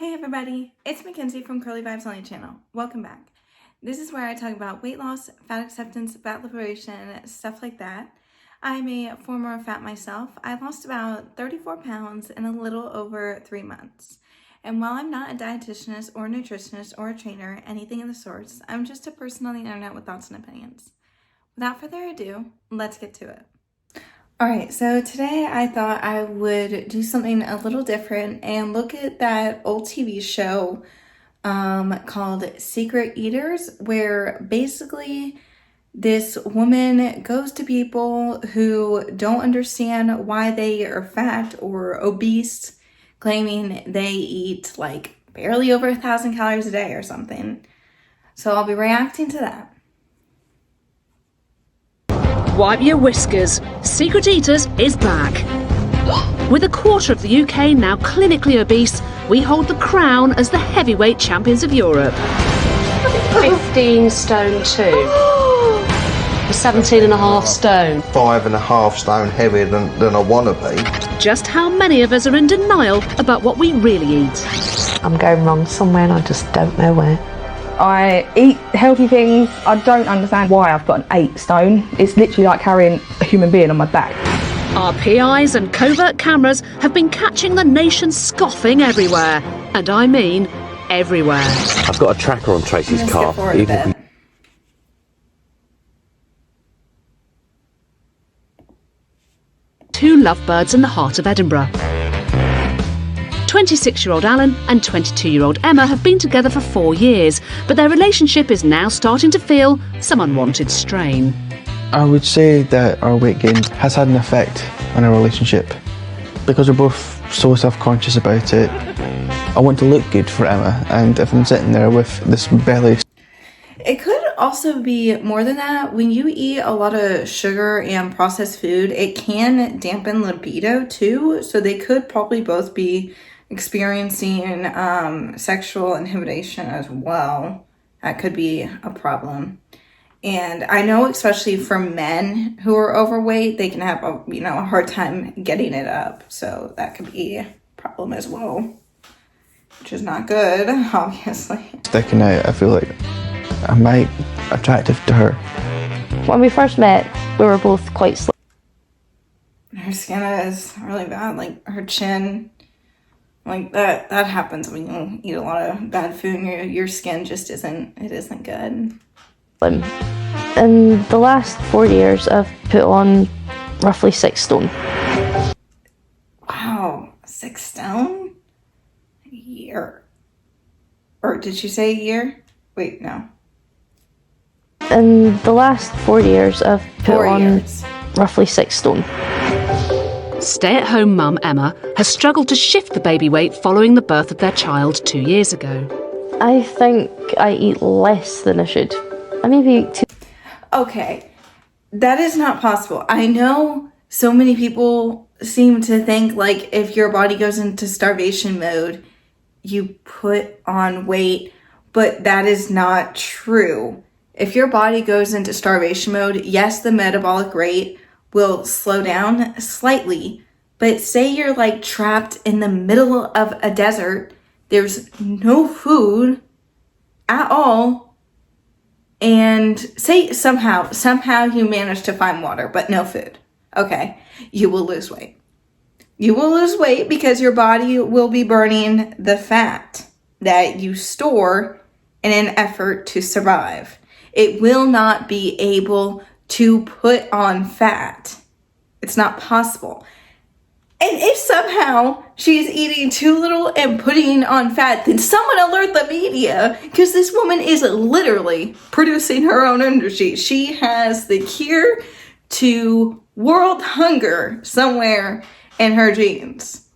Hey everybody, it's Mackenzie from Curly Vibes Only channel. Welcome back. This is where I talk about weight loss, fat acceptance, fat liberation, stuff like that. I'm a former fat myself. I lost about 34 pounds in a little over 3 months. And while I'm not a dietitianist or a nutritionist or a trainer, anything of the sorts, I'm just a person on the internet with thoughts and opinions. Without further ado, let's get to it. Alright, so today I thought I would do something a little different and look at that old TV show called Secret Eaters, where basically this woman goes to people who don't understand why they are fat or obese, claiming they eat like barely over 1,000 calories a day or something. So I'll be reacting to that. Wipe your whiskers. Secret Eaters is back. With a quarter of the UK now clinically obese, we hold the crown as the heavyweight champions of Europe. 15 stone 2. 17 and a half stone. 5.5 stone heavier than I want to be. Just how many of us are in denial about what we really eat? I'm going wrong somewhere and I just don't know where. I eat healthy things. I don't understand why I've got an 8 stone. It's literally like carrying a human being on my back. Our PIs and covert cameras have been catching the nation scoffing everywhere. And I mean everywhere. I've got a tracker on Tracy's car. Two lovebirds in the heart of Edinburgh. 26-year-old Alan and 22-year-old Emma have been together for 4 years, but their relationship is now starting to feel some unwanted strain. I would say that our weight gain has had an effect on our relationship. Because we're both so self-conscious about it, I want to look good for Emma, and if I'm sitting there with this belly... It could also be more than that. When you eat a lot of sugar and processed food, it can dampen libido too, so they could probably both be experiencing sexual inhibition as well. That could be a problem. And I know especially for men who are overweight, they can have a hard time getting it up. So that could be a problem as well, which is not good, obviously. Sticking out, I feel like I might be attractive to her. When we first met, we were both quite slim. Her skin is really bad, like her chin. Like that happens when you eat a lot of bad food and your skin just isn't good. In the last 4 years, I've put on roughly 6 stone. Wow, 6 stone? A year. Or did you say a year? Wait, no. In the last 4 years, I've put on roughly 6 stone. Stay-at-home mum Emma has struggled to shift the baby weight following the birth of their child 2 years ago. I think I eat less than I should. I maybe eat 2. Okay, that is not possible. I know so many people seem to think like if your body goes into starvation mode, you put on weight, but that is not true. If your body goes into starvation mode, yes, the metabolic rate will slow down slightly, but say you're like trapped in the middle of a desert, there's no food at all, and say somehow you manage to find water, but no food. Okay, you will lose weight. You will lose weight because your body will be burning the fat that you store in an effort to survive. It will not be able to put on fat. It's not possible. And if somehow she's eating too little and putting on fat, then someone alert the media, because this woman is literally producing her own energy. She has the cure to world hunger somewhere in her genes.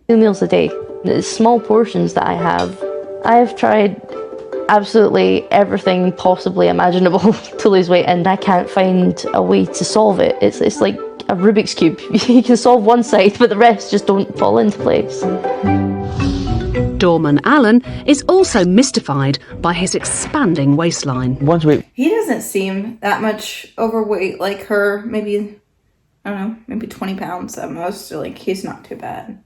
2 meals a day. The small portions that I have tried absolutely everything possibly imaginable to lose weight, and I can't find a way to solve it. It's like a Rubik's Cube. You can solve one side, but the rest just don't fall into place. Doorman Alan is also mystified by his expanding waistline. He doesn't seem that much overweight like her. Maybe, I don't know, maybe 20 pounds at most. Like, he's not too bad.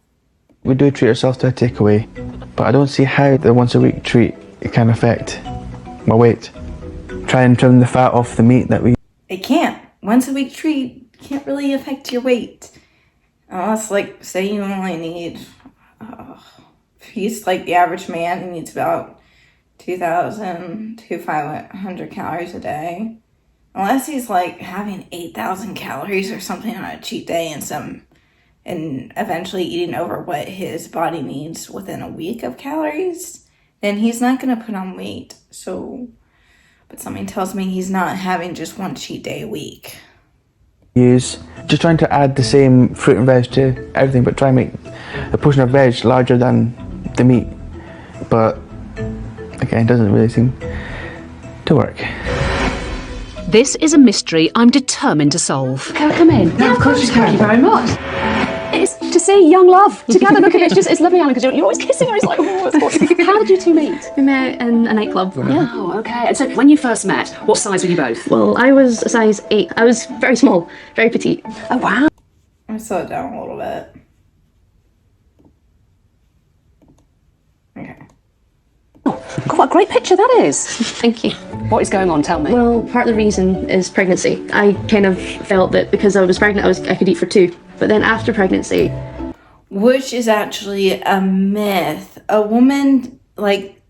We do treat ourselves to a takeaway, but I don't see how the once a week treat can affect my weight. Try and trim the fat off the meat that we... It can't. Once a week treat can't really affect your weight. Unless, like, say you only need, if he's like the average man, he needs about 2,000 to 500 calories a day. Unless he's like having 8,000 calories or something on a cheat day and eventually eating over what his body needs within a week of calories, then he's not going to put on weight. So, but something tells me he's not having just one cheat day a week. Use just trying to add the same fruit and veg to everything, but try and make the portion of veg larger than the meat. But again, it doesn't really seem to work. This is a mystery I'm determined to solve. Can I come in? Yeah, of course you can. Thank you very much. It's to see young love together. Look at it. It's lovely, Anna, because you're always kissing her. It's like, oh, it's gorgeous. How did you two meet? We met in a nightclub. Yeah. Oh, okay. And so when you first met, what size were you both? Well, I was a size 8. I was very small, very petite. Oh, wow. I'm slow it down a little bit. Okay. God, what a great picture that is. Thank you. What is going on? Tell me. Well, part of the reason is pregnancy. I kind of felt that because I was pregnant, I could eat for 2. But then after pregnancy... Which is actually a myth. A woman, like,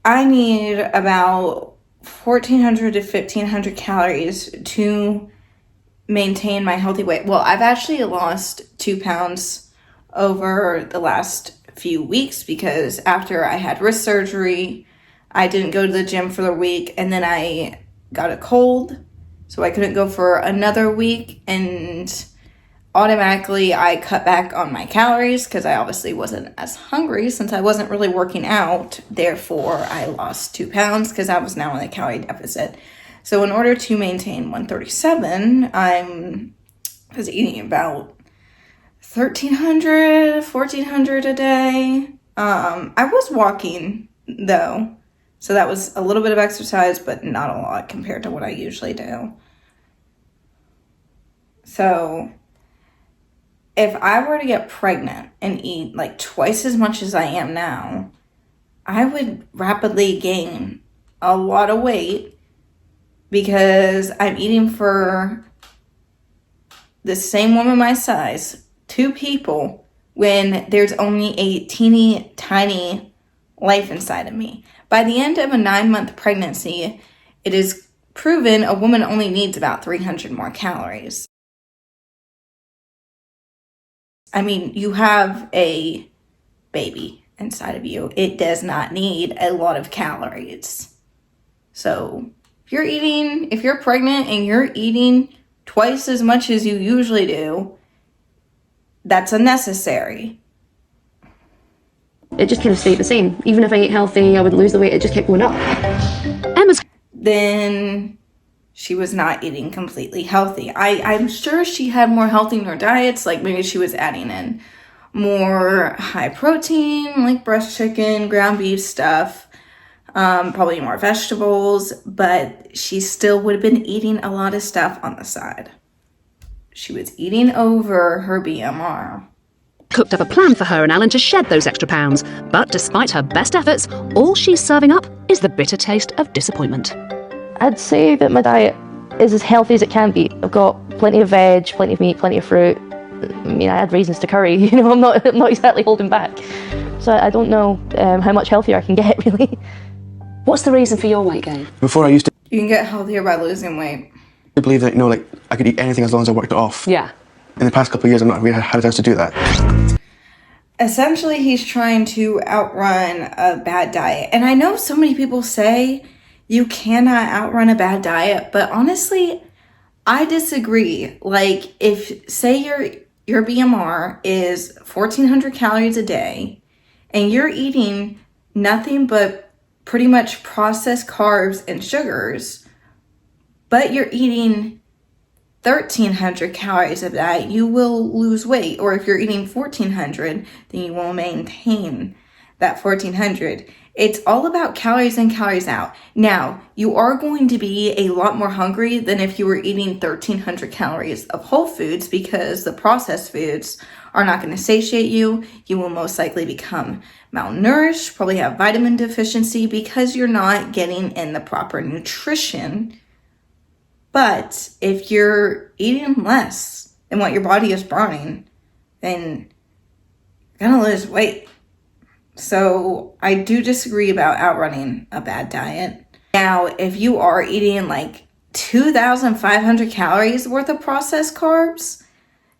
I need about 1,400 to 1,500 calories to maintain my healthy weight. Well, I've actually lost 2 pounds over the last few weeks because after I had wrist surgery, I didn't go to the gym for the week, and then I got a cold, so I couldn't go for another week, and automatically I cut back on my calories because I obviously wasn't as hungry since I wasn't really working out. Therefore, I lost 2 pounds because I was now in a calorie deficit. So in order to maintain 137, I was eating about 1,300, 1,400 a day. I was walking though, so that was a little bit of exercise, but not a lot compared to what I usually do. So if I were to get pregnant and eat like twice as much as I am now, I would rapidly gain a lot of weight because I'm eating for the same woman my size, 2 people, when there's only a teeny tiny life inside of me. By the end of a 9-month pregnancy, it is proven a woman only needs about 300 more calories. I mean, you have a baby inside of you. It does not need a lot of calories. So if you're pregnant and you're eating twice as much as you usually do, that's unnecessary. It just kind of stayed the same. Even if I ate healthy, I would lose the weight. It just kept going up. Then she was not eating completely healthy. I'm sure she had more healthy in her diets, like maybe she was adding in more high protein, like breast chicken, ground beef stuff, probably more vegetables, but she still would have been eating a lot of stuff on the side. She was eating over her BMR. Cooked up a plan for her and Alan to shed those extra pounds, but despite her best efforts, all she's serving up is the bitter taste of disappointment. I'd say that my diet is as healthy as it can be. I've got plenty of veg, plenty of meat, plenty of fruit. I mean, I had raisins to curry, you know, I'm not exactly holding back. So I don't know how much healthier I can get, really. What's the reason for your weight gain? Before I used to You can get healthier by losing weight. believe that, you know, like I could eat anything as long as I worked it off. Yeah. In the past couple of years, I've not really had a chance to do that. Essentially, he's trying to outrun a bad diet. And I know so many people say you cannot outrun a bad diet, but honestly, I disagree. Like, if, say your BMR is 1,400 calories a day, and you're eating nothing but pretty much processed carbs and sugars, but you're eating 1,300 calories of that, you will lose weight. Or if you're eating 1,400, then you will maintain that 1,400. It's all about calories in, calories out. Now, you are going to be a lot more hungry than if you were eating 1,300 calories of whole foods because the processed foods are not going to satiate you. You will most likely become malnourished, probably have vitamin deficiency because you're not getting in the proper nutrition. But if you're eating less than what your body is burning, then you're going to lose weight. So I do disagree about outrunning a bad diet. Now, if you are eating like 2,500 calories worth of processed carbs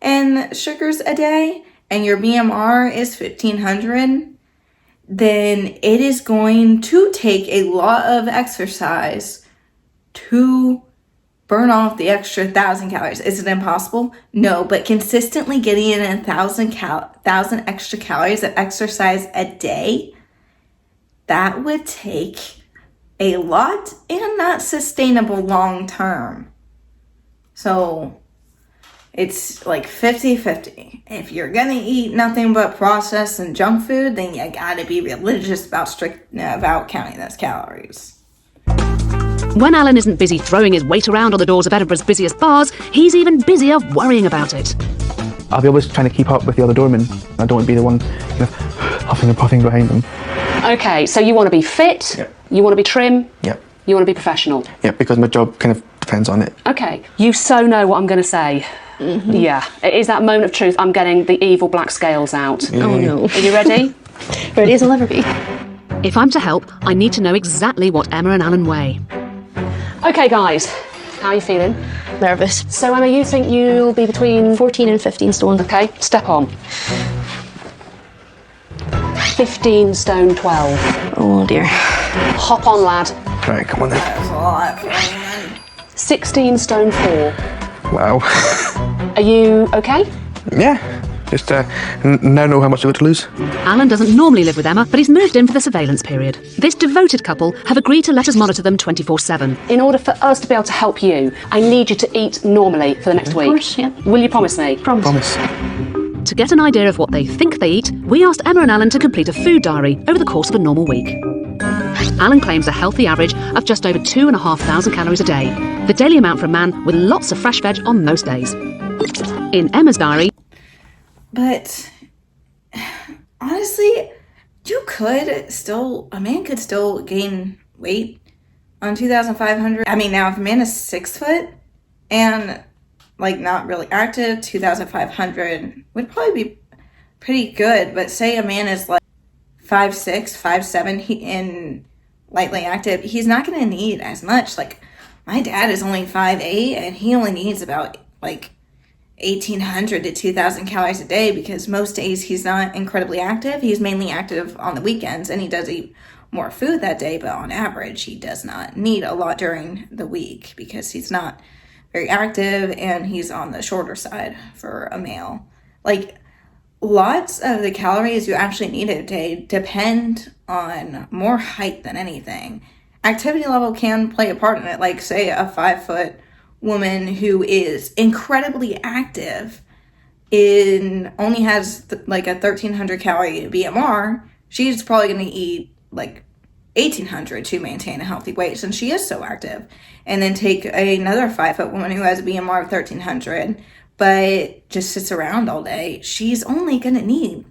and sugars a day, and your BMR is 1,500, then it is going to take a lot of exercise to burn off the extra 1,000 calories. Is it impossible? No, but consistently getting in 1,000 extra calories of exercise a day, that would take a lot and not sustainable long term. So it's like 50-50. If you're gonna eat nothing but processed and junk food, then you gotta be religious about counting those calories. When Alan isn't busy throwing his weight around on the doors of Edinburgh's busiest bars, he's even busier worrying about it. I'll be always trying to keep up with the other doormen. I don't want to be the one kind of huffing and puffing behind them. Okay, so you want to be fit, Yep. you want to be trim, Yep. you want to be professional. Yeah, because my job kind of depends on it. Okay, you so know what I'm going to say. Yeah, it is that moment of truth. I'm getting the evil black scales out. Oh no. Are you ready? Ready as I'll ever be. If I'm to help, I need to know exactly what Emma and Alan weigh. Okay, guys, how are you feeling? Nervous. So, Emma, you think you'll be between 14 and 15 stone. Okay, step on. 15 stone 12. Oh dear. Hop on, lad. Right, come on then. That's a lot for women. 16 stone 4. Wow. Are you okay? Yeah, just now know how much I've got to lose. Alan doesn't normally live with Emma, but he's moved in for the surveillance period. This devoted couple have agreed to let us monitor them 24/7. In order for us to be able to help you, I need you to eat normally for the next week. Of course, yeah. Will you promise me? Promise. To get an idea of what they think they eat, we asked Emma and Alan to complete a food diary over the course of a normal week. Alan claims a healthy average of just over 2,500 calories a day, the daily amount for a man with lots of fresh veg on most days. In Emma's diary, But honestly, a man could still gain weight on 2,500. I mean, now if a man is 6 foot and like not really active, 2,500 would probably be pretty good. But say a man is like 5'6", 5'7", and lightly active, he's not going to need as much. Like my dad is only 5'8", and he only needs about like 1,800 to 2,000 calories a day because most days he's not incredibly active. He's mainly active on the weekends, and he does eat more food that day, but on average he does not need a lot during the week because he's not very active and he's on the shorter side for a male. Like lots of the calories you actually need a day depend on more height than anything. Activity level can play a part in it. Like say a 5 foot woman who is incredibly active only has like a 1,300 calorie BMR, she's probably going to eat like 1,800 to maintain a healthy weight since she is so active. And then take another 5 foot woman who has a BMR of 1,300 but just sits around all day, she's only going to need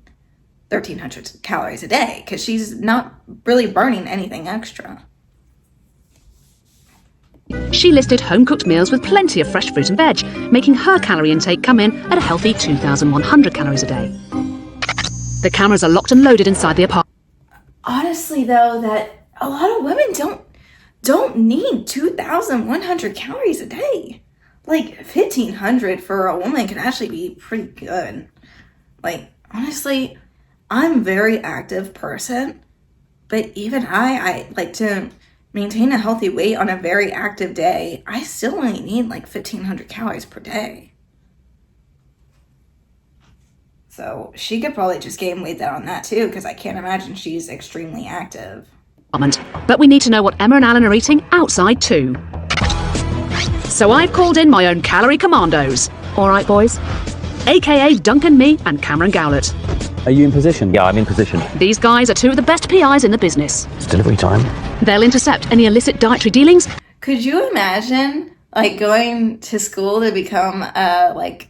1,300 calories a day because she's not really burning anything extra. she listed home-cooked meals with plenty of fresh fruit and veg, making her calorie intake come in at a healthy 2,100 calories a day. The cameras are locked and loaded inside the apartment. Honestly, though, that a lot of women don't need 2,100 calories a day. Like 1,500 for a woman can actually be pretty good. Like honestly, I'm a very active person, but even I like to maintain a healthy weight on a very active day. I still only need like 1,500 calories per day. So she could probably just gain weight on that too, because I can't imagine she's extremely active. But we need to know what Emma and Alan are eating outside too. So I've called in my own calorie commandos. All right, boys. AKA Duncan, me, and Cameron Gowlett. Are you in position? Yeah, I'm in position. These guys are two of the best PIs in the business. It's delivery time. They'll intercept any illicit dietary dealings. Could you imagine like going to school to become a like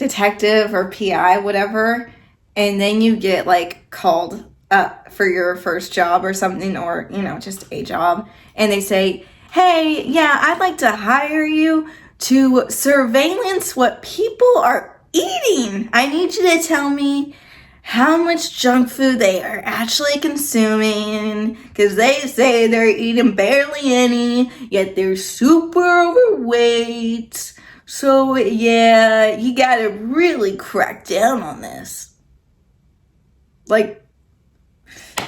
detective or PI, whatever, and then you get like called up for your first job or something, or, you know, just a job, and they say, hey, yeah, I'd like to hire you to surveillance what people are eating. I need you to tell me how much junk food they are actually consuming, because they say they're eating barely any, yet they're super overweight. So yeah, you gotta really crack down on this. Like,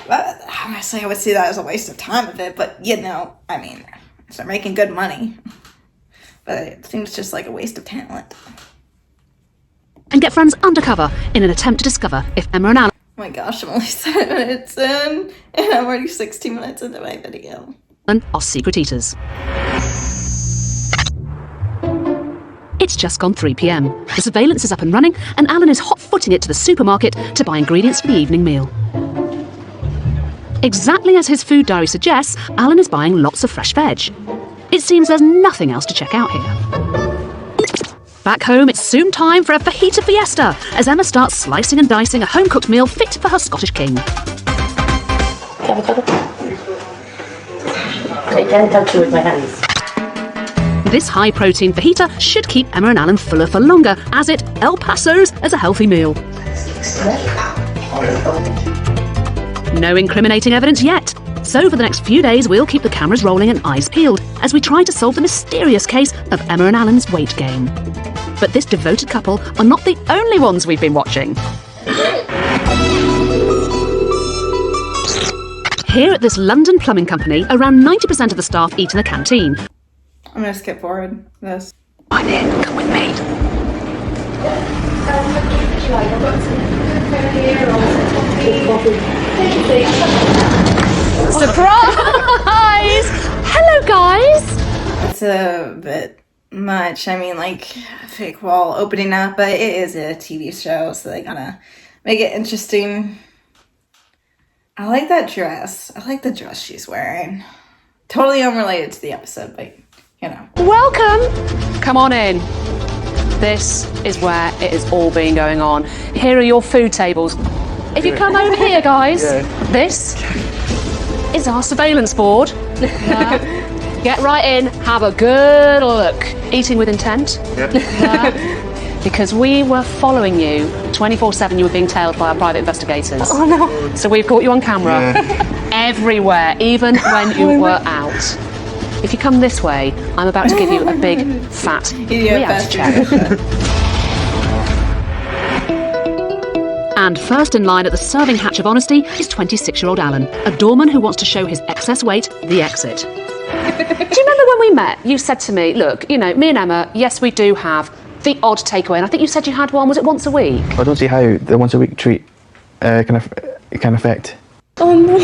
honestly, I would see that as a waste of time of it, but you know, I mean, they're making good money. But it seems just like a waste of talent. And get friends undercover in an attempt to discover if Emma and Alan Oh my gosh, I'm only 7 minutes in, and I'm already 16 minutes into my video. are secret eaters. It's just gone 3 p.m. The surveillance is up and running, and Alan is hot-footing it to the supermarket to buy ingredients for the evening meal. Exactly as his food diary suggests, Alan is buying lots of fresh veg. It seems there's nothing else to check out here. Back home, it's soon time for a fajita fiesta as Emma starts slicing and dicing a home-cooked meal fit for her Scottish king. I can't touch it with my hands. This high-protein fajita should keep Emma and Alan fuller for longer, as it El Paso's as a healthy meal. No incriminating evidence yet. So for the next few days, we'll keep the cameras rolling and eyes peeled as we try to solve the mysterious case of Emma and Alan's weight gain. But this devoted couple are not the only ones we've been watching. Here at this London plumbing company, around 90% of the staff eat in the canteen. I'm gonna skip forward this. I'm in, come with me. Surprise! Hello, guys! It's a bit much. I mean, like, fake wall opening up, but it is a TV show, so they gotta make it interesting. I like that dress. I like the dress she's wearing. Totally unrelated to the episode, but, you know. Welcome! Come on in. This is where it has all been going on. Here are your food tables. If you come over here, guys, this is our surveillance board. Get right in, have a good look. Eating with intent. Because we were following you 24/7. You were being tailed by our private investigators. Oh no. So we've caught you on camera everywhere, even when you were out. If you come this way, I'm about to give you a big, fat reality check. And first in line at the serving hatch of honesty is 26-year-old Alan, a doorman who wants to show his excess weight the exit. Do you remember when we met? You said to me, look, you know, me and Emma, yes, we do have the odd takeaway, and I think you said you had one, was it once a week? I don't see how the once a week treat can affect. Oh no.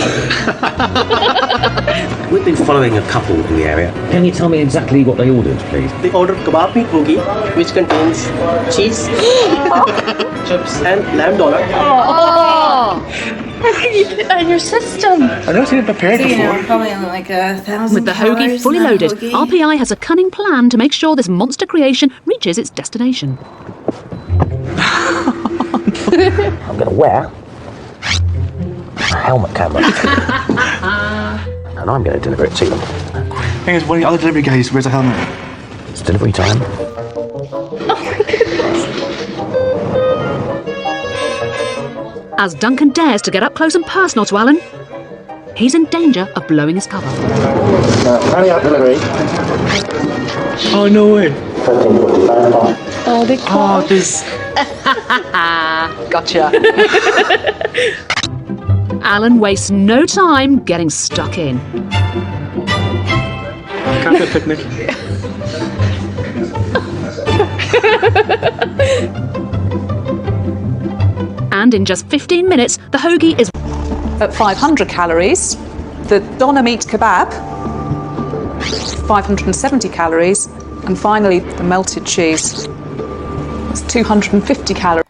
We've been following a couple in the area. Can you tell me exactly what they ordered, please? They ordered kebab meat boogie, which contains cheese, chips, and lamb dollar. Oh! How can you put that in your system? I've never seen it prepared So, you know, before. probably only like 1,000 With the hoagie calories fully in that loaded, hoagie. our PI has a cunning plan to make sure this monster creation reaches its destination. I'm going to wear a helmet camera. And I'm going to deliver it to them. Thing is, one of the other delivery guys wears a helmet. It's delivery time. As Duncan dares to get up close and personal to Alan, he's in danger of blowing his cover. Hurry up, delivery. Oh, no way. Oh, they caught this. Gotcha. Alan wastes no time getting stuck in. Cafe picnic. And in just 15 minutes, the hoagie is At 500 calories, the doner meat kebab, 570 calories, and finally the melted cheese. It's 250 calories.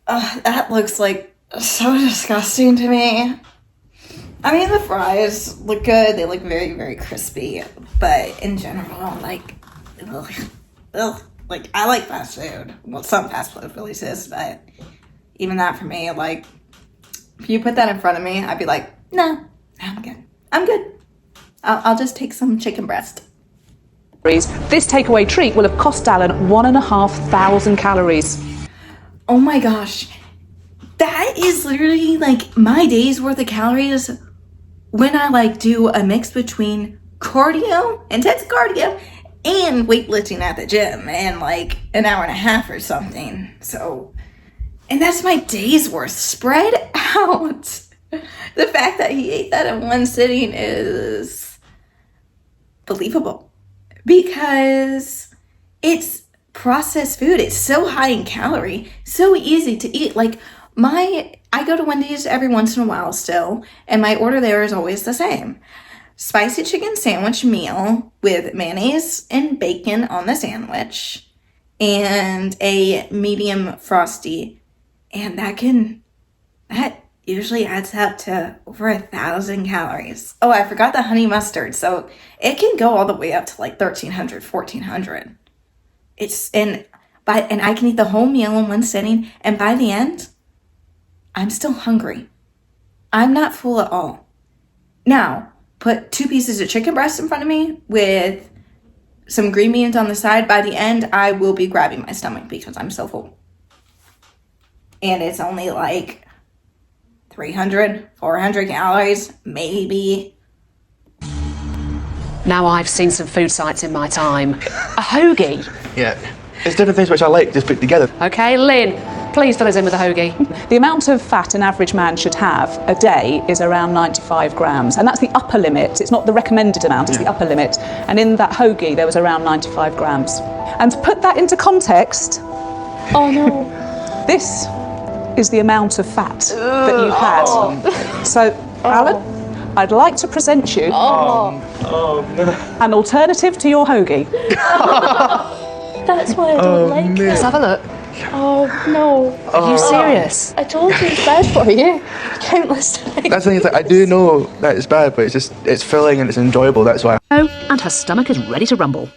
That looks like so disgusting to me. I mean, the fries look good. They look very, very crispy. But in general, like, ugh. Like, I like fast food. Well, some fast food places, but even that for me, like, if you put that in front of me, I'd be like, no, I'm good. I'm good. I'll just take some chicken breast. This takeaway treat will have cost Alan 1,500 calories. Oh my gosh. That is literally like my day's worth of calories when I like do a mix between cardio, intense cardio, and weightlifting at the gym in like an hour and a half or something. So, and that's my day's worth spread out. The fact that he ate that in one sitting is believable because it's processed food. It's so high in calorie, so easy to eat. Like I go to Wendy's every once in a while still, and my order there is always the same. Spicy chicken sandwich meal with mayonnaise and bacon on the sandwich and a medium frosty. And that usually adds up to over 1,000 calories. Oh, I forgot the honey mustard. So it can go all the way up to like 1,300, 1,400. And I can eat the whole meal in one sitting. And by the end, I'm still hungry. I'm not full at all. Now, put 2 pieces of chicken breast in front of me with some green beans on the side. By the end, I will be grabbing my stomach because I'm so full. And it's only like 300, 400 calories, maybe. Now I've seen some food sites in my time. A hoagie. Yeah. It's different things which I like just put together. Okay, Lynn, please fill us in with a hoagie. The amount of fat an average man should have a day is around 95 grams, and that's the upper limit. It's not the recommended amount, it's the upper limit. And in that hoagie, there was around 95 grams. And to put that into context, oh no, this is the amount of fat that you had. So, Alan, I'd like to present you an alternative to your hoagie. That's why I don't like it. Let's have a look. Oh no. Are you serious? I told you it's bad for you countless times. That's the thing, it's like, I do know that it's bad, but it's filling and it's enjoyable, that's why. Oh, and her stomach is ready to rumble.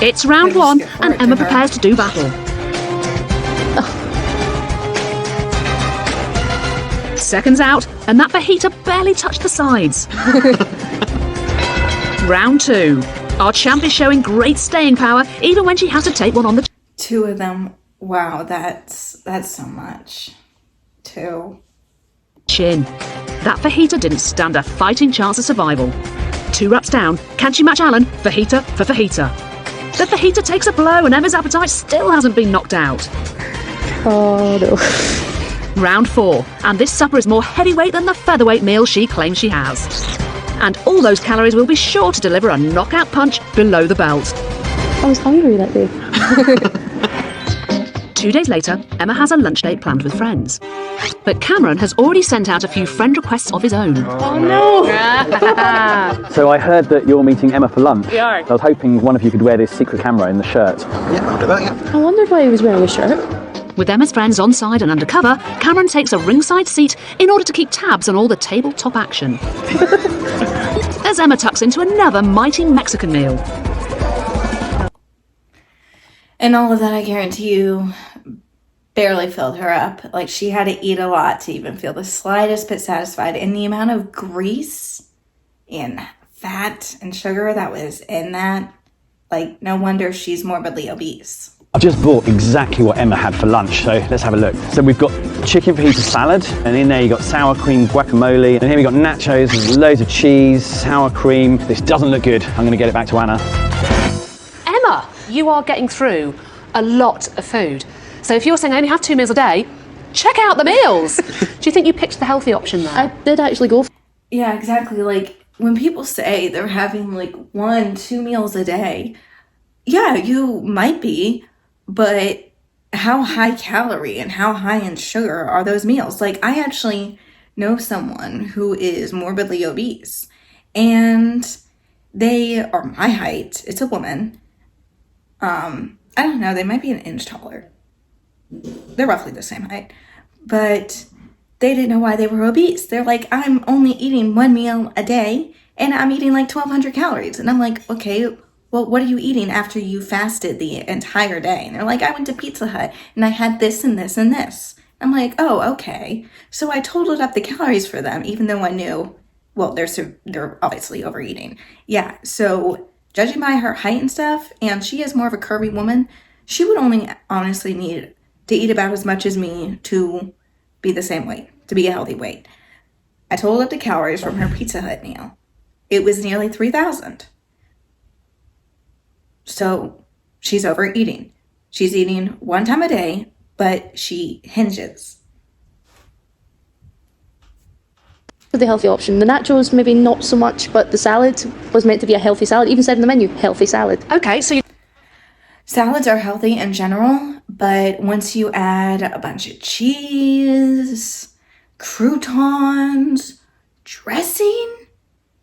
It's round 1, and Emma prepares to do battle. Seconds out, and that fajita barely touched the sides. Round 2. Our champ is showing great staying power, even when she has to take one on the 2 of them. Wow, that's so much. 2. chin. That fajita didn't stand a fighting chance of survival. 2 reps down. Can she match Alan? Fajita for fajita. The fajita takes a blow, and Emma's appetite still hasn't been knocked out. Oh no. Round 4, and this supper is more heavyweight than the featherweight meal she claims she has. And all those calories will be sure to deliver a knockout punch below the belt. I was hungry that day. 2 days later, Emma has a lunch date planned with friends. But Cameron has already sent out a few friend requests of his own. Oh no! So I heard that you're meeting Emma for lunch. We are. I was hoping one of you could wear this secret camera in the shirt. Yeah, I'll do that, yeah. I wondered why he was wearing a shirt. With Emma's friends on side and undercover, Cameron takes a ringside seat in order to keep tabs on all the tabletop action. As Emma tucks into another mighty Mexican meal. And all of that, I guarantee you, barely filled her up. Like, she had to eat a lot to even feel the slightest bit satisfied. And the amount of grease and fat and sugar that was in that, like, no wonder she's morbidly obese. I've just bought exactly what Emma had for lunch, so let's have a look. So we've got chicken fajita salad, and in there you got sour cream guacamole, and here we got nachos, with loads of cheese, sour cream. This doesn't look good. I'm gonna get it back to Anna. Emma, you are getting through a lot of food. So if you're saying I only have 2 meals a day, check out the meals. Do you think you picked the healthy option there? I did actually go for Yeah, exactly. Like, when people say they're having, like, 1-2 meals a day, yeah, you might be, but how high calorie and how high in sugar are those meals? Like, I actually know someone who is morbidly obese, and they are my height. It's a woman. I don't know, they might be an inch taller. They're roughly the same height, but they didn't know why they were obese. They're like, I'm only eating 1 meal a day, and I'm eating like 1,200 calories. And I'm like, okay, well, what are you eating after you fasted the entire day? And they're like, I went to Pizza Hut and I had this and this and this. I'm like, oh, okay. So I totaled up the calories for them, even though I knew, well, they're obviously overeating. Yeah, so judging by her height and stuff, and she is more of a curvy woman, she would only honestly need to eat about as much as me to be the same weight, to be a healthy weight. I totaled up the calories from her Pizza Hut meal. It was nearly 3,000. So she's overeating. She's eating one time a day, but she hinges. The healthy option. The nachos, maybe not so much, but the salad was meant to be a healthy salad. Even said in the menu, healthy salad. Okay, so salads are healthy in general, but once you add a bunch of cheese, croutons, dressing,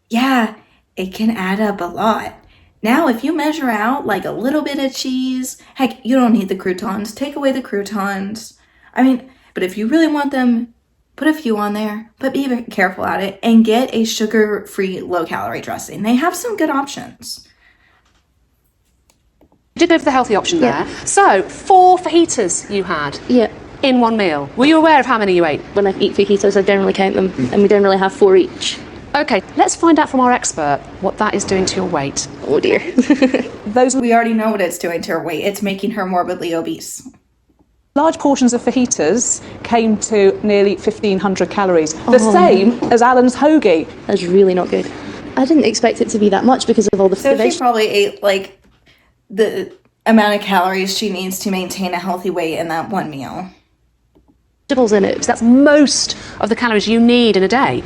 yeah, it can add up a lot. Now, if you measure out like a little bit of cheese, heck, you don't need the croutons. Take away the croutons. I mean, but if you really want them, put a few on there, but be very careful at it, and get a sugar-free, low-calorie dressing. They have some good options. you did go for the healthy option there. So, 4 fajitas you had in one meal. Were you aware of how many you ate? When I eat fajitas, I generally count them, and we generally have 4 each. Okay, let's find out from our expert what that is doing to your weight. Oh dear. We already know what it's doing to her weight. It's making her morbidly obese. Large portions of fajitas came to nearly 1,500 calories. The same as Alan's hoagie. That's really not good. I didn't expect it to be that much because of all the So she probably ate like the amount of calories she needs to maintain a healthy weight in that one meal. vegetables in it. So that's most of the calories you need in a day,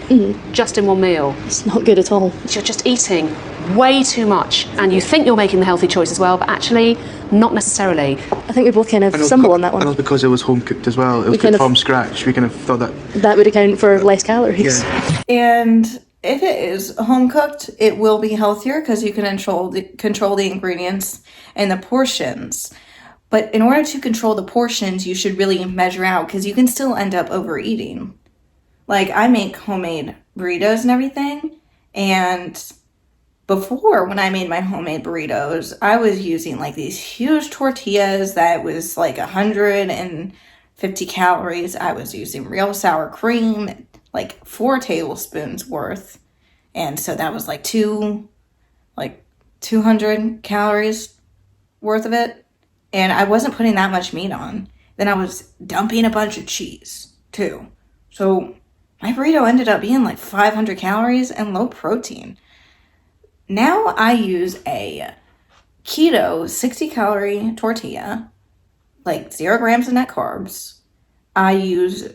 just in one meal. It's not good at all. You're just eating way too much, and you think you're making the healthy choice as well, but actually, not necessarily. I think we both kind of stumble on that one. And also because it was home cooked as well. It was cooked from scratch. We kind of thought that would account for less calories. Yeah. And if it is home cooked, it will be healthier because you can control the ingredients and the portions. But in order to control the portions, you should really measure out because you can still end up overeating. Like, I make homemade burritos and everything, and before, when I made my homemade burritos, I was using like these huge tortillas that was like 150 calories. I was using real sour cream, like 4 tablespoons worth. And so that was like 200 calories worth of it. And I wasn't putting that much meat on. Then I was dumping a bunch of cheese too. So my burrito ended up being like 500 calories and low protein. Now I use a keto 60 calorie tortilla, like 0 grams of net carbs. I use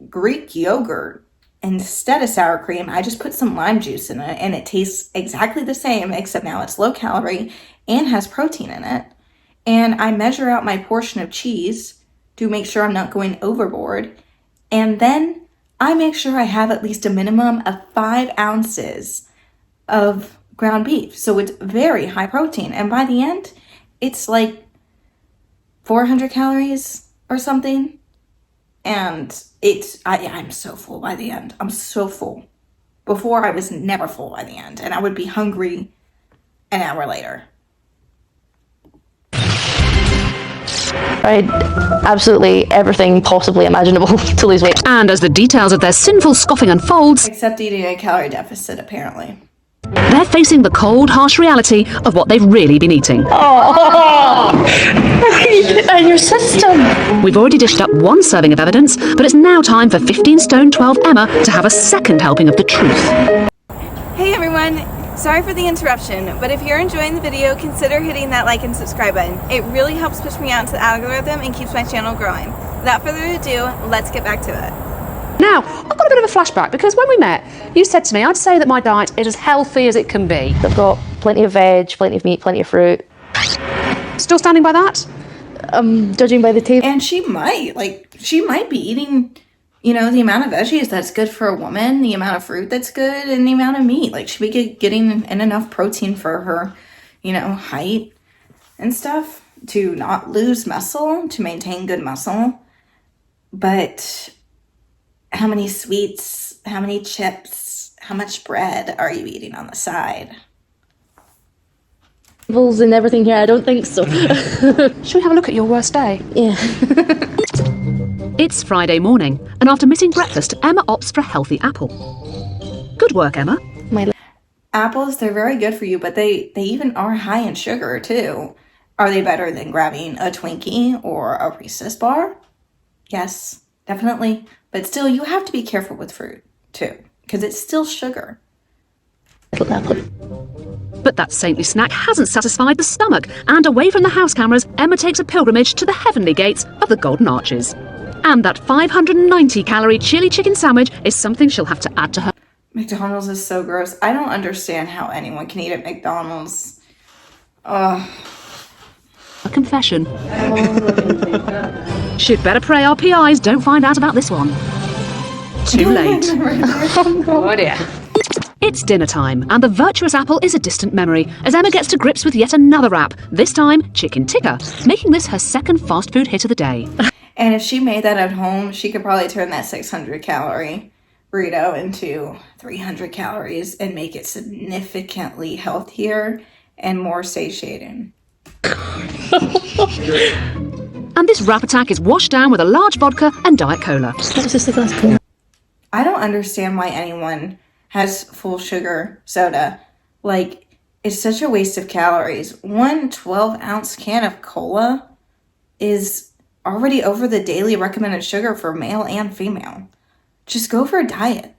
Greek yogurt instead of sour cream. I just put some lime juice in it and it tastes exactly the same, except now it's low calorie and has protein in it. And I measure out my portion of cheese to make sure I'm not going overboard. And then I make sure I have at least a minimum of 5 ounces of ground beef. So it's very high protein. And by the end, it's like 400 calories or something. And I'm so full by the end. I'm so full. Before, I was never full by the end. And I would be hungry an hour later. Tried absolutely everything possibly imaginable to lose weight. And as the details of their sinful scoffing unfolds, Except eating a calorie deficit, apparently. they're facing the cold, harsh reality of what they've really been eating. How can you get that in your system? We've already dished up 1 serving of evidence, but it's now time for 15 stone 12 Emma to have a second helping of the truth. Hey everyone! Sorry for the interruption, but if you're enjoying the video, consider hitting that like and subscribe button. It really helps push me out into the algorithm and keeps my channel growing. Without further ado, let's get back to it. Now, I've got a bit of a flashback because when we met, you said to me, I'd say that my diet is as healthy as it can be. I've got plenty of veg, plenty of meat, plenty of fruit. Still standing by that? Judging by the table. And she might be eating, the amount of veggies that's good for a woman, the amount of fruit that's good, and the amount of meat. Like, she'd be getting in enough protein for her, height and stuff to not lose muscle, to maintain good muscle. But how many sweets, how many chips, how much bread are you eating on the side? Bulls and everything here? I don't think so. Shall we have a look at your worst day? Yeah. It's Friday morning, and after missing breakfast, Emma opts for a healthy apple. Good work, Emma. Apples, they're very good for you, but they even are high in sugar, too. Are they better than grabbing a Twinkie or a Reese's bar? Yes, definitely. But still, you have to be careful with fruit, too, because it's still sugar. But that saintly snack hasn't satisfied the stomach, and away from the house cameras, Emma takes a pilgrimage to the heavenly gates of the Golden Arches. And that 590-calorie chili chicken sandwich is something she'll have to add to her. McDonald's is so gross. I don't understand how anyone can eat at McDonald's. Ugh. A confession. She'd better pray our PIs don't find out about this one. Too late. Oh dear. It's dinner time, and the virtuous apple is a distant memory as Emma gets to grips with yet another wrap, this time chicken tikka, making this her second fast food hit of the day. And if she made that at home, she could probably turn that 600-calorie burrito into 300 calories and make it significantly healthier and more satiating. And this wrap attack is washed down with a large vodka and Diet Cola. I don't understand why anyone has full sugar soda. Like, it's such a waste of calories. One 12-ounce can of cola is already over the daily recommended sugar for male and female. Just go for a diet.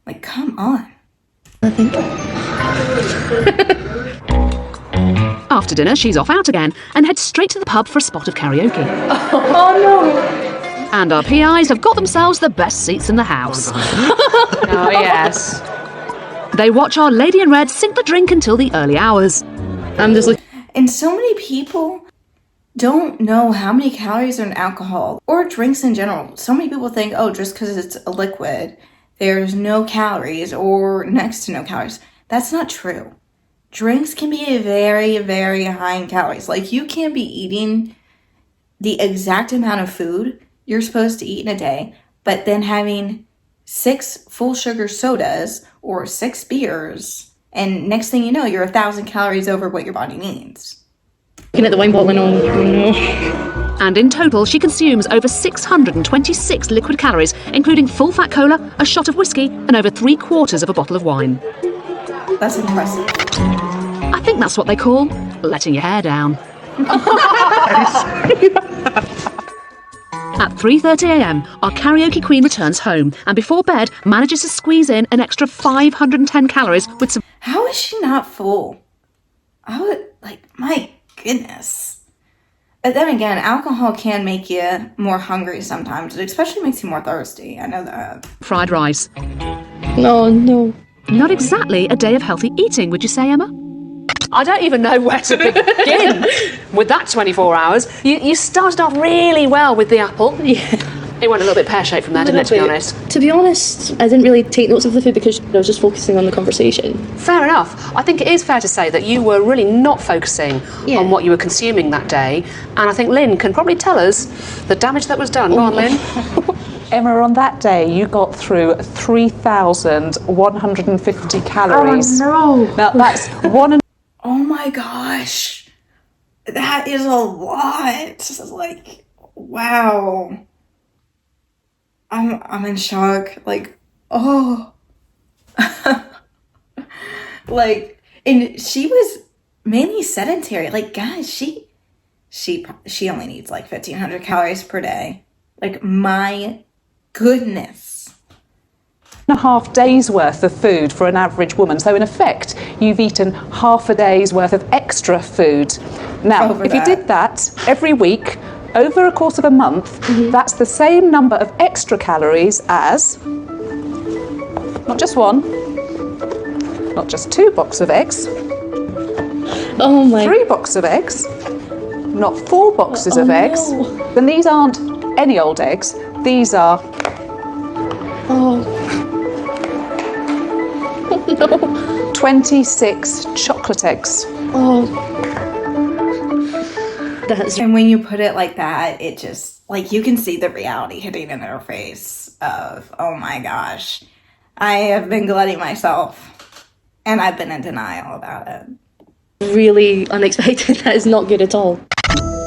Like, come on. After dinner, she's off out again and heads straight to the pub for a spot of karaoke. Oh no! And our PIs have got themselves the best seats in the house. Oh yes. They watch our lady in red sink the drink until the early hours. I'm just like... And so many people don't know how many calories are in alcohol or drinks in general. So many people think, oh, just because it's a liquid, there's no calories or next to no calories. That's not true. Drinks can be very, very high in calories. Like, you can be eating the exact amount of food you're supposed to eat in a day, but then having 6 full sugar sodas or 6 beers, and next thing you know, you're 1,000 calories over what your body needs. Looking at the wine bottle and all. Oh no. And in total, she consumes over 626 liquid calories, including full-fat cola, a shot of whiskey, and over 3/4 of a bottle of wine. That's impressive. I think that's what they call letting your hair down. At 3:30am, our karaoke queen returns home and before bed manages to squeeze in an extra 510 calories with some... How is she not full? I would, my goodness. But then again, alcohol can make you more hungry sometimes. It especially makes you more thirsty. I know that. fried rice. No, no. Not exactly a day of healthy eating, would you say, Emma? I don't even know where to begin with that 24 hours. You started off really well with the apple. Yeah. It went a little bit pear-shaped from there, didn't it, to be honest? To be honest, I didn't really take notes of the food because I was just focusing on the conversation. Fair enough. I think it is fair to say that you were really not focusing on what you were consuming that day. And I think Lynn can probably tell us the damage that was done. Go on, Lynn. Emma, on that day, you got through 3,150 calories. Oh no! Now, that's one... Oh my gosh. That is a lot. Like, wow. I'm in shock. Like, oh. Like, and she was mainly sedentary. Like, guys, she only needs like 1,500 calories per day. Like, my goodness. 1.5 days worth of food for an average woman. So in effect, you've eaten half a day's worth of extra food. Now, if you did that every week, over a course of a month, that's the same number of extra calories as not just 1, not just 2 boxes of eggs, 3 boxes of eggs, not 4 boxes of eggs. Then these aren't any old eggs. These are 26 chocolate eggs. And when you put it like that, it just, like, you can see the reality hitting in their face of, oh my gosh, I have been glutting myself and I've been in denial about it. really unexpected. That is not good at all.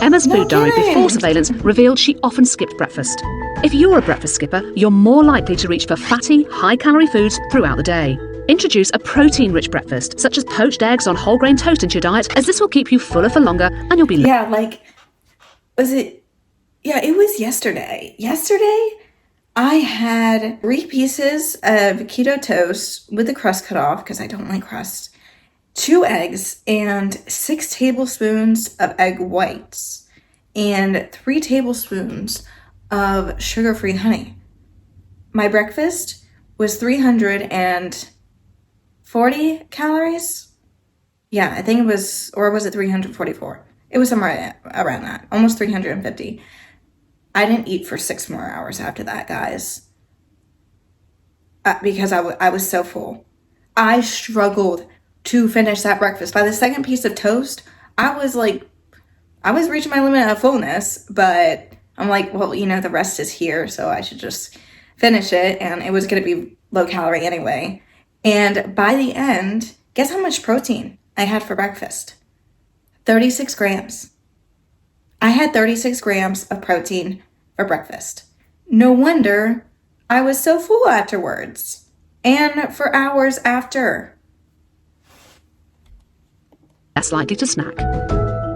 Emma's No food diary kidding. before surveillance revealed she often skipped breakfast. If you're a breakfast skipper, you're more likely to reach for fatty, high-calorie foods throughout the day. Introduce a protein-rich breakfast, such as poached eggs on whole grain toast into your diet, as this will keep you fuller for longer and you'll be... Yeah, like, was it? Yeah, it was yesterday. Yesterday, I had 3 pieces of keto toast with the crust cut off because I don't like crust, 2 eggs, and 6 tablespoons of egg whites, and 3 tablespoons of sugar-free honey. My breakfast was 340 calories. Yeah, I think it was, or was it 344? It was somewhere around that, almost 350. I didn't eat for 6 more hours after that, guys, because I was so full. I struggled to finish that breakfast. By the second piece of toast, I was reaching my limit of fullness, but I'm like, well, the rest is here, so I should just finish it, and it was going to be low calorie anyway. And by the end, guess how much protein I had for breakfast? 36 grams. I had 36 grams of protein for breakfast. No wonder I was so full afterwards, and for hours after. less likely to snack.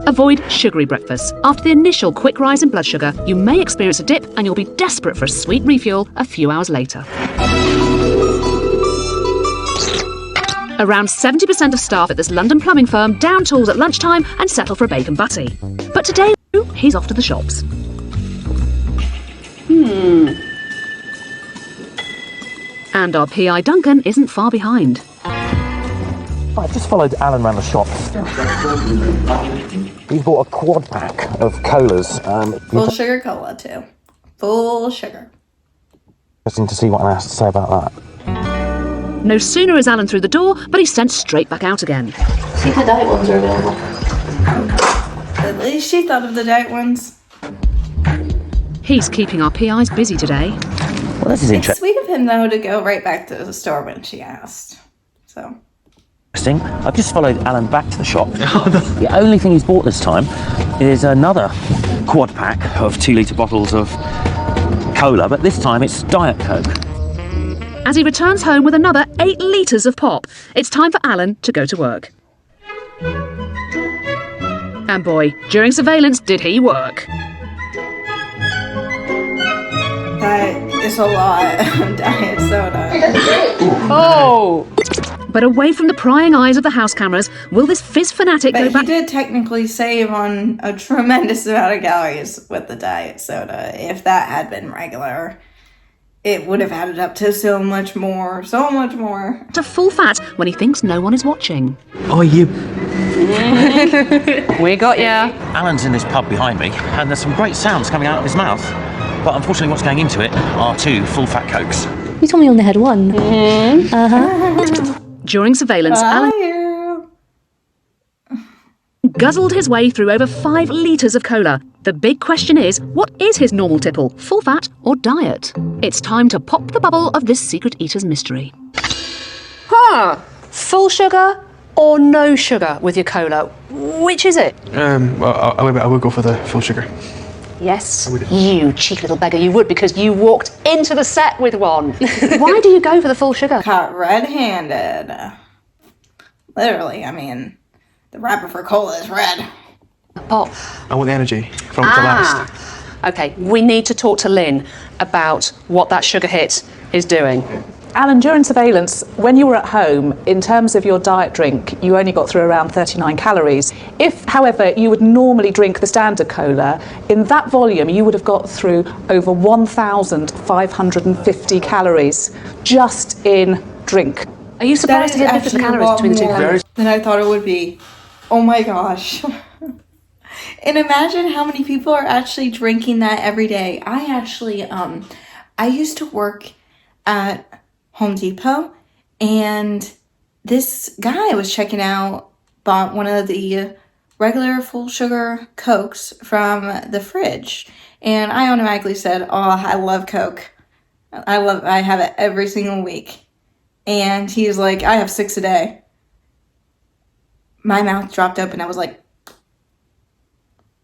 Avoid sugary breakfasts. After the initial quick rise in blood sugar, you may experience a dip and you'll be desperate for a sweet refuel a few hours later. Around 70% of staff at this London plumbing firm down tools at lunchtime and settle for a bacon butty. But today, he's off to the shops. And our PI Duncan isn't far behind. I've just followed Alan around the shop. He's bought a quad pack of colas. Full sugar cola too. Full sugar. Interesting to see what Alan has to say about that. No sooner is Alan through the door, but he's sent straight back out again. See if the diet ones are available. At least she thought of the diet ones. He's keeping our PIs busy today. Well, this is It's interesting. sweet of him though to go right back to the store when she asked. So. I've just followed Alan back to the shop. The only thing he's bought this time is another quad pack of 2-litre bottles of cola, but this time it's Diet Coke. As he returns home with another 8 litres of pop, it's time for Alan to go to work. And boy, during surveillance, did he work. That is a lot of diet soda. Oh! But away from the prying eyes of the house cameras, will this fizz fanatic But go he back? did technically save on a tremendous amount of calories with the diet soda. If that had been regular, it would have added up to so much more. To full fat when he thinks no one is watching. Oh, you... We got ya. Alan's in this pub behind me, and there's some great sounds coming out of his mouth. But unfortunately, what's going into it are 2 full-fat Cokes. You told me you only had one. Uh-huh. During surveillance, Alan guzzled his way through over 5 litres of cola. The big question is, what is his normal tipple, full fat or diet? It's time to pop the bubble of this secret eater's mystery. Full sugar or no sugar with your cola? Which is it? Well, I would go for the full sugar. Yes, you cheeky little beggar, you would, because you walked into the set with one. Why do you go for the full sugar? Caught red-handed. Literally, I mean, the wrapper for cola is red. Pop. I want the energy from it to last. Okay, we need to talk to Lynn about what that sugar hit is doing. Alan, during surveillance, when you were at home, in terms of your diet drink, you only got through around 39 calories. If, however, you would normally drink the standard cola, in that volume you would have got through over 1,550 calories just in drink. Are you surprised to hear the difference in calories between the two calories? Than I thought it would be. Oh my gosh. And imagine how many people are actually drinking that every day. I actually, I used to work at Home Depot, and this guy I was checking out bought one of the regular full sugar Cokes from the fridge, and I automatically said, oh, I love Coke. I have it every single week. And he was like, I have 6 a day. my mouth dropped open. I was like,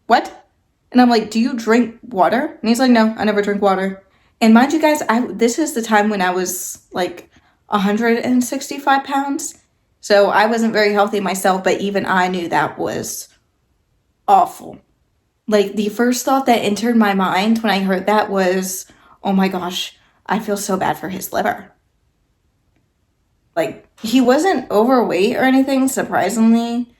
what? And I'm like, do you drink water? And he's like, no, I never drink water. And mind you guys, this is the time when I was like 165 pounds. So I wasn't very healthy myself, but even I knew that was awful. Like, the first thought that entered my mind when I heard that was, oh my gosh, I feel so bad for his liver. Like, he wasn't overweight or anything, surprisingly.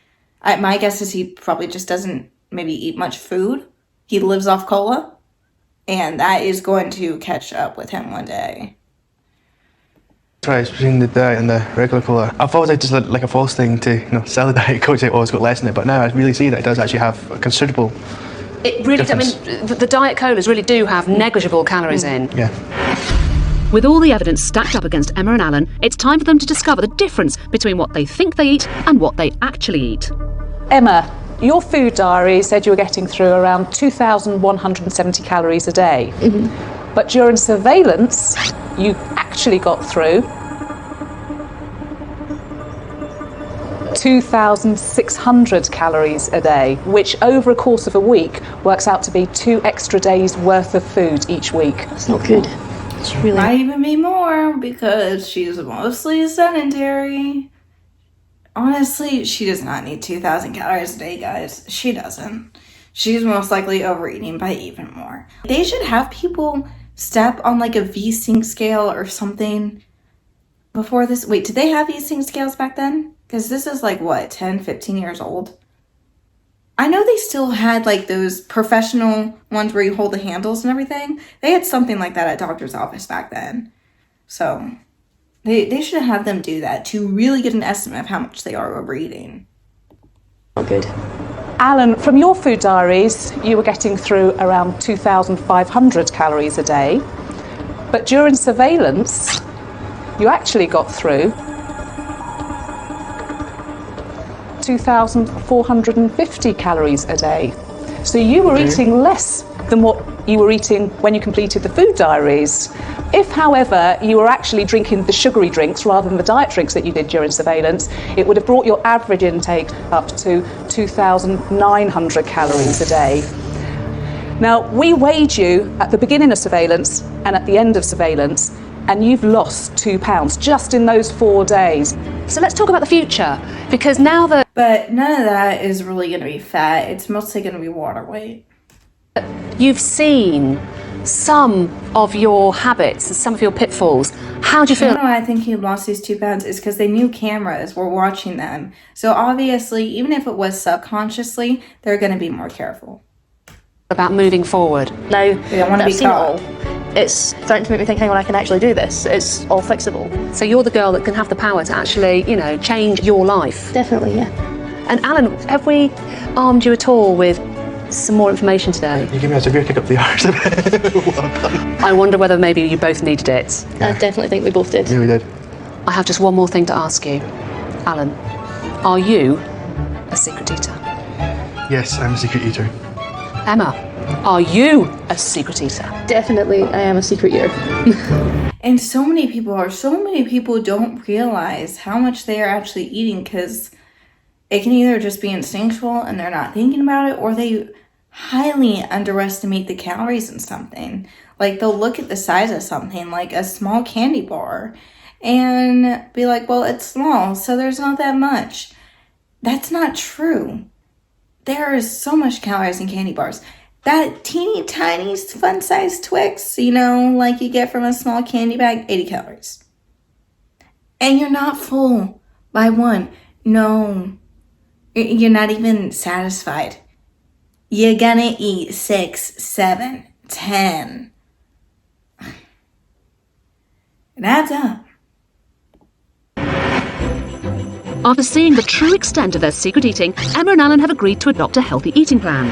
My guess is he probably just doesn't maybe eat much food. He lives off cola. And that is going to catch up with him one day. Tries between the diet and the regular cola. I thought it was just like a false thing to sell the diet coke, say, oh, it's got less in it, but now I really see that it does actually have a considerable It really, difference. I mean, the diet colas really do have negligible calories in. Yeah. With all the evidence stacked up against Emma and Alan, it's time for them to discover the difference between what they think they eat and what they actually eat. Emma, your food diary said you were getting through around 2,170 calories a day. But during surveillance, you actually got through 2,600 calories a day, which over a course of a week works out to be 2 extra days worth of food each week. That's not good. It's really... Might even be more because she's mostly sedentary. Honestly, she does not need 2,000 calories a day, guys. She doesn't. She's most likely overeating by even more. They should have people step on like a V-Sync scale or something before this. Wait, did they have V-Sync scales back then? Because this is like, what, 10, 15 years old? I know they still had like those professional ones where you hold the handles and everything. They had something like that at doctor's office back then. So they should have them do that to really get an estimate of how much they are overeating. Not good. Alan, from your food diaries, you were getting through around 2,500 calories a day. But during surveillance, you actually got through 2,450 calories a day. So you were eating less than what you were eating when you completed the food diaries. If, however, you were actually drinking the sugary drinks rather than the diet drinks that you did during surveillance, it would have brought your average intake up to 2,900 calories a day. Now, we weighed you at the beginning of surveillance and at the end of surveillance, and you've lost 2 pounds just in those 4 days. So let's talk about the future, because now that... But none of that is really going to be fat. It's mostly going to be water weight. you've seen some of your habits and some of your pitfalls, how do you feel? You know why I think he lost these 2 pounds is because they knew cameras were watching them. So obviously, even if it was subconsciously, they're going to be more careful about moving forward. Now they don't want to be caught. It's starting to make me think, hang on, I can actually do this. It's all fixable. So you're the girl that can have the power to actually, you know, change your life. Definitely, yeah. And Alan, have we armed you at all with some more information today? You give me a severe kick up the arse. I wonder whether maybe you both needed it. I definitely think we both did. Yeah, we did. I have just one more thing to ask you. Alan, are you a secret eater? Yes, I'm a secret eater. Emma, are you a secret eater? Definitely, I am a secret eater. And so many people don't realize how much they are actually eating, because it can either just be instinctual and they're not thinking about it, or they highly underestimate the calories in something. Like, they'll look at the size of something, like a small candy bar, and be like, well, it's small, so there's not that much. That's not true. There is so much calories in candy bars. That teeny tiny fun size Twix, you know, like you get from a small candy bag, 80 calories. And you're not full by one. No, you're not even satisfied. You're gonna eat 6, 7, 10. It adds up. After seeing the true extent of their secret eating, Emma and Alan have agreed to adopt a healthy eating plan.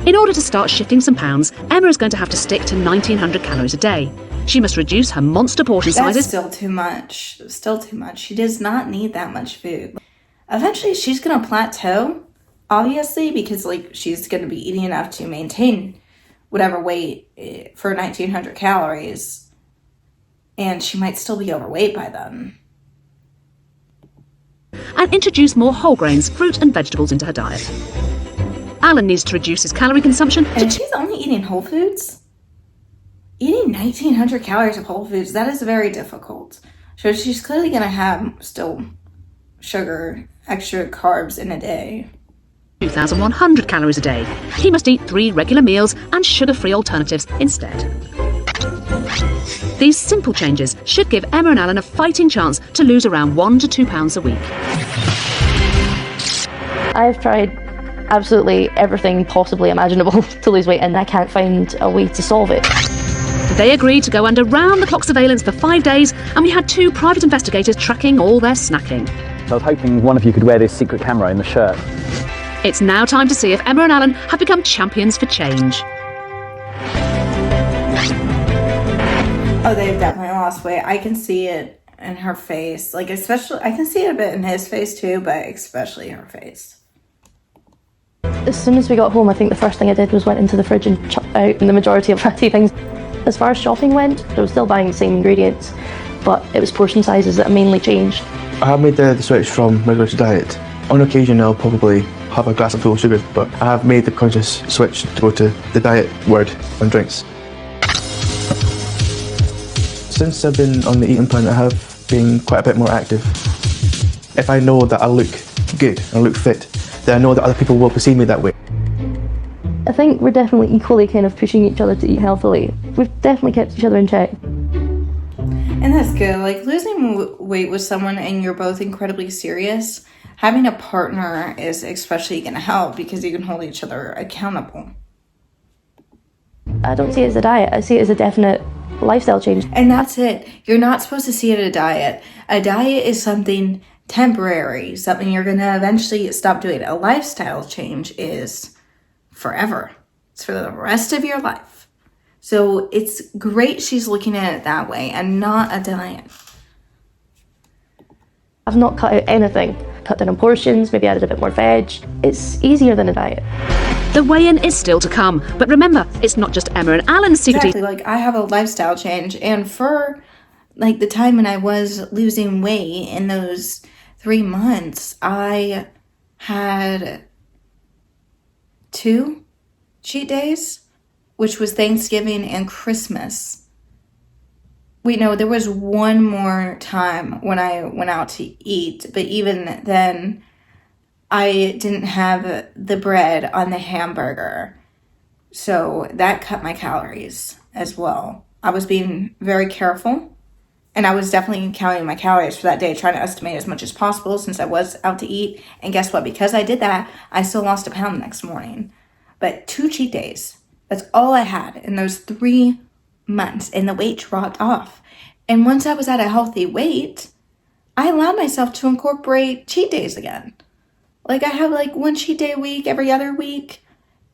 In order to start shifting some pounds, Emma is going to have to stick to 1,900 calories a day. She must reduce her monster portion sizes. That's still too much. Still too much. She does not need that much food. Eventually, she's going to plateau, obviously, because she's going to be eating enough to maintain whatever weight for 1,900 calories. And she might still be overweight by then. and introduce more whole grains, fruit and vegetables into her diet. Alan needs to reduce his calorie consumption to And she's only eating whole foods? Eating 1,900 calories of whole foods, that is very difficult. So she's clearly going to have still sugar, extra carbs in a day. 2,100 calories a day. He must eat 3 regular meals and sugar-free alternatives instead. These simple changes should give Emma and Alan a fighting chance to lose around 1 to 2 pounds a week. I've tried absolutely everything possibly imaginable to lose weight, and I can't find a way to solve it. They agreed to go under round-the-clock surveillance for 5 days, and we had 2 private investigators tracking all their snacking. I was hoping one of you could wear this secret camera in the shirt. It's now time to see if Emma and Alan have become champions for change. Oh, they've definitely lost weight. I can see it in her face. Like, especially, I can see it a bit in his face too, but especially her face. As soon as we got home, I think the first thing I did was went into the fridge and chucked out the majority of fatty things. As far as shopping went, I was still buying the same ingredients, but it was portion sizes that mainly changed. I have made the switch from regular to diet. On occasion I'll probably have a glass of full sugar, but I have made the conscious switch to go to the diet word on drinks. Since I've been on the eating plan, I have been quite a bit more active. If I know that I look good and I look fit, then I know that other people will perceive me that way. I think we're definitely equally kind of pushing each other to eat healthily. We've definitely kept each other in check. And that's good. Like, losing weight with someone and you're both incredibly serious, having a partner is especially going to help because you can hold each other accountable. I don't see it as a diet, I see it as a definite lifestyle change. And that's it. You're not supposed to see it as a diet. A diet is something temporary, something you're going to eventually stop doing. A lifestyle change is forever. It's for the rest of your life. So it's great she's looking at it that way and not a diet. I've not cut out anything. Cut down on portions, maybe added a bit more veg. It's easier than a diet. The weigh-in is still to come, but remember, it's not just Emma and Alan's secret. Exactly, like I have a lifestyle change, and for like the time when I was losing weight in those 3 months, I had 2 cheat days, which was Thanksgiving and Christmas. Wait, no, there was one more time when I went out to eat, but even then, I didn't have the bread on the hamburger. So that cut my calories as well. I was being very careful, and I was definitely counting my calories for that day, trying to estimate as much as possible since I was out to eat. And guess what? Because I did that, I still lost a pound the next morning. But 2 cheat days, that's all I had in those 3 months, and the weight dropped off. And once I was at a healthy weight, I allowed myself to incorporate cheat days again. Like, I have like 1 cheat day a week, every other week,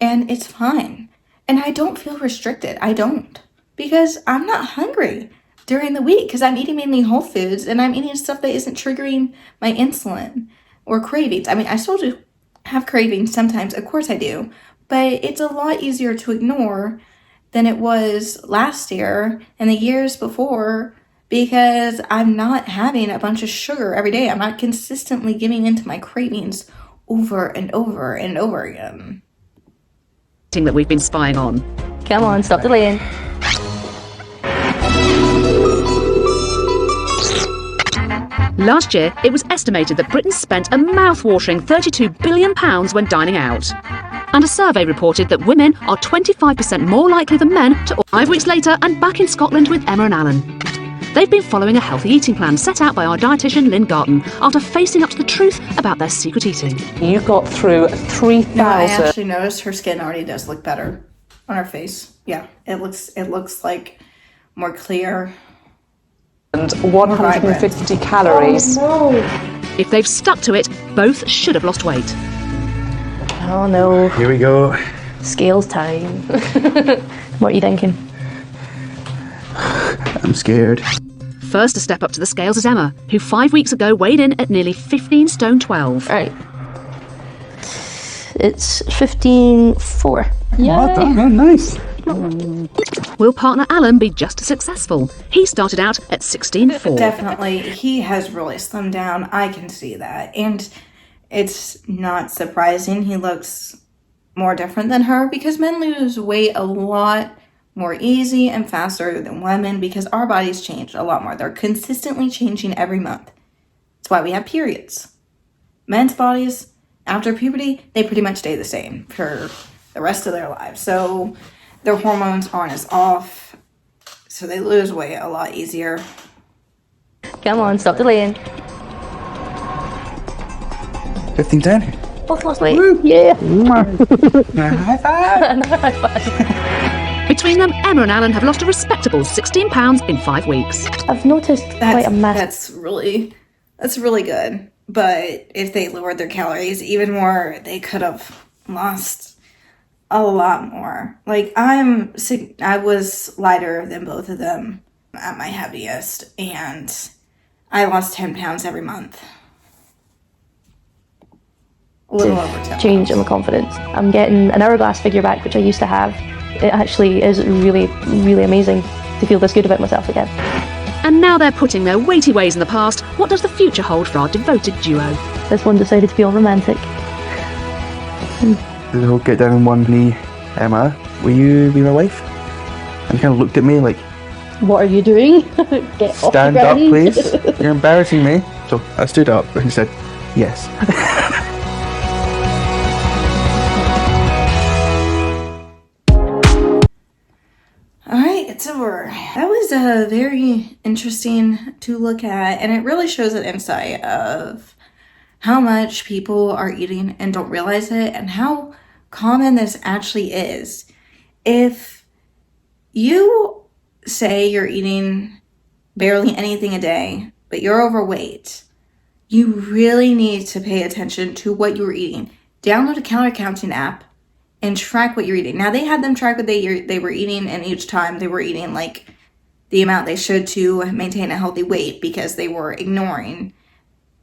and it's fine. And I don't feel restricted. I don't. Because I'm not hungry during the week because I'm eating mainly whole foods and I'm eating stuff that isn't triggering my insulin or cravings. I mean, I still do have cravings sometimes. Of course I do. But it's a lot easier to ignore than it was last year and the years before because I'm not having a bunch of sugar every day. I'm not consistently giving into my cravings over and over and over again. That we've been spying on. Come on, stop delaying. Last year, it was estimated that Britain spent a mouth-watering £32 billion when dining out. And a survey reported that women are 25% more likely than men to... 5 weeks later, and back in Scotland with Emma and Alan. They've been following a healthy eating plan set out by our dietitian Lynn Garton after facing up to the truth about their secret eating. You got through 3,000. No, I actually noticed her skin already does look better on her face. Yeah, it looks like more clear. And 150 calories. Oh, no. If they've stuck to it, both should have lost weight. Oh no. Here we go. Scales time. What are you thinking? I'm scared. First to step up to the scales is Emma, who 5 weeks ago weighed in at nearly 15 stone 12. Right. It's 15.4. Yeah. Oh, nice. will partner Alan be just as successful? He started out at 16.4. Definitely. He has really slimmed down. I can see that. And it's not surprising he looks more different than her because men lose weight a lot more easy and faster than women because our bodies change a lot more. They're consistently changing every month. That's why we have periods. Men's bodies, after puberty, they pretty much stay the same for the rest of their lives. So their hormones aren't as off, so they lose weight a lot easier. Come on, stop delaying. 15-10. Both lost weight. Yeah. High five. High five. Between them, Emma and Alan have lost a respectable 16 pounds in 5 weeks. I've noticed quite a massive. That's really good. But if they lowered their calories even more, they could have lost a lot more. Like, I was lighter than both of them at my heaviest, and I lost 10 pounds every month. A little over 10 change in my confidence. I'm getting an hourglass figure back, which I used to have. It actually is really, really amazing to feel this good about myself again. And now they're putting their weighty ways in the past. What does the future hold for our devoted duo? This one decided to be all romantic. They'll get down on one knee. Emma, will you be my wife? And he kind of looked at me like, what are you doing? Get off the stand up, ground. please. You're embarrassing me. So I stood up and said, yes. Alright, it's over. That was very interesting to look at, and it really shows an insight of how much people are eating and don't realize it, and how common this actually is. If you say you're eating barely anything a day, but you're overweight, you really need to pay attention to what you're eating. Download a calorie counting app and track what you're eating. Now, they had them track what they were eating, and each time they were eating like the amount they should to maintain a healthy weight because they were ignoring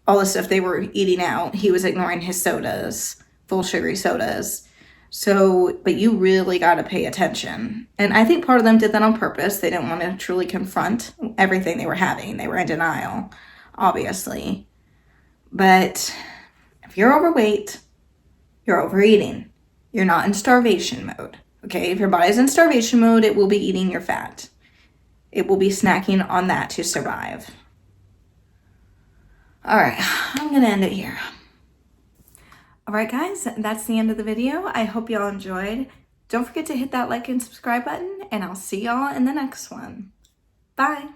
all the stuff they were eating out. He was ignoring his sodas, full sugary sodas. So, but you really got to pay attention. And I think part of them did that on purpose. They didn't want to truly confront everything they were having. They were in denial, obviously. But if you're overweight, you're overeating. You're not in starvation mode, okay? If your body's in starvation mode, it will be eating your fat. It will be snacking on that to survive. All right, I'm gonna end it here. All right, guys, that's the end of the video. I hope y'all enjoyed. Don't forget to hit that like and subscribe button, and I'll see y'all in the next one. Bye.